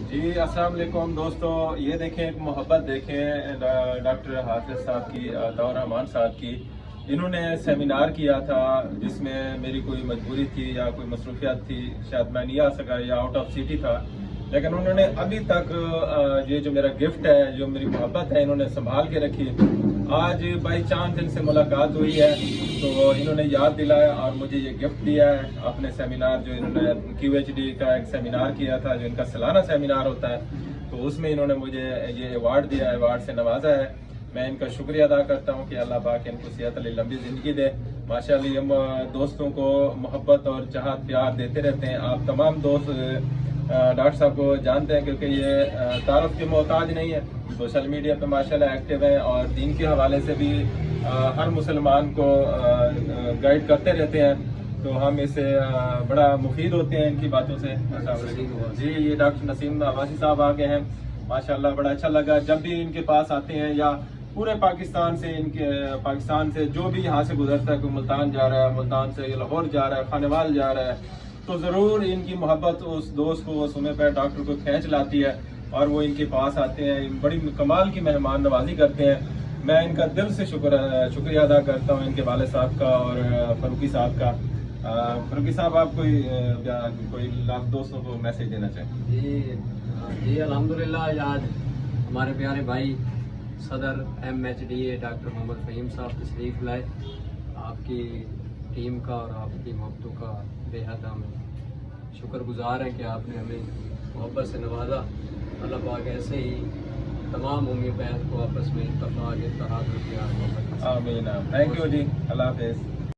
جی السلام علیکم دوستو، یہ دیکھیں ایک محبت دیکھیں ڈاکٹر حافظ صاحب کی، عطاء الرحمان صاحب کی. انہوں نے سیمینار کیا تھا جس میں میری کوئی مجبوری تھی یا کوئی مصروفیات تھی، شاید میں نہیں آ سکا یا آؤٹ آف سٹی تھا، لیکن انہوں نے ابھی تک یہ جو میرا گفٹ ہے، جو میری محبت ہے، انہوں نے سنبھال کے رکھی. آج بائی چانس ان سے ملاقات ہوئی ہے تو انہوں نے یاد دلایا اور مجھے یہ گفٹ دیا ہے اپنے سیمینار. جو انہوں نے QHD کا ایک سیمینار کیا تھا، جو ان کا سالانہ سیمینار ہوتا ہے، تو اس میں انہوں نے مجھے یہ ایوارڈ دیا ہے، ایوارڈ سے نوازا ہے. میں ان کا شکریہ ادا کرتا ہوں کہ اللہ پاک ان کو صحت علی لمبی زندگی دے. ماشاءاللہ یہ دوستوں کو محبت اور چاہت پیار دیتے رہتے ہیں. آپ تمام دوست ڈاکٹر صاحب کو جانتے ہیں کیونکہ یہ تعارف کے محتاج نہیں ہے، سوشل میڈیا پہ ماشاءاللہ ایکٹیو ہیں اور دین کے حوالے سے بھی ہر مسلمان کو گائیڈ کرتے رہتے ہیں. تو ہم اسے بڑا مفید ہوتے ہیں ان کی باتوں سے. جی یہ ڈاکٹر نسیم عباسی صاحب آگے ہیں، ماشاءاللہ بڑا اچھا لگا. جب بھی ان کے پاس آتے ہیں یا پورے پاکستان سے جو بھی یہاں سے گزرتا ہے، کوئی ملتان جا رہا ہے، ملتان سے لاہور جا رہا ہے، خانوال جا رہا ہے، تو ضرور ان کی محبت اس دوست کو، سنے پہ ڈاکٹر کو کھینچ لاتی ہے اور وہ ان کے پاس آتے ہیں، بڑی کمال کی مہمان نوازی کرتے ہیں. میں ان کا دل سے شکریہ ادا کرتا ہوں، ان کے والد صاحب کا اور فاروقی صاحب کا. فاروقی صاحب آپ کوئی لاکھ دوستوں کو میسج دینا چاہیں؟ جی الحمدللہ آج ہمارے پیارے بھائی صدر MHDA ڈاکٹر محمد فہیم صاحب تشریف لائے. آپ کی ٹیم کا اور آپ کی محبتوں کا بے حد ہم شکر گزار ہیں کہ آپ نے ہمیں محبت سے نوازا. اللہ پاک ایسے ہی تمام امی بہن کو آپس میں اتفاق اتحاد و پیار محبت. آمین. تھینک یو جی، اللہ حافظ.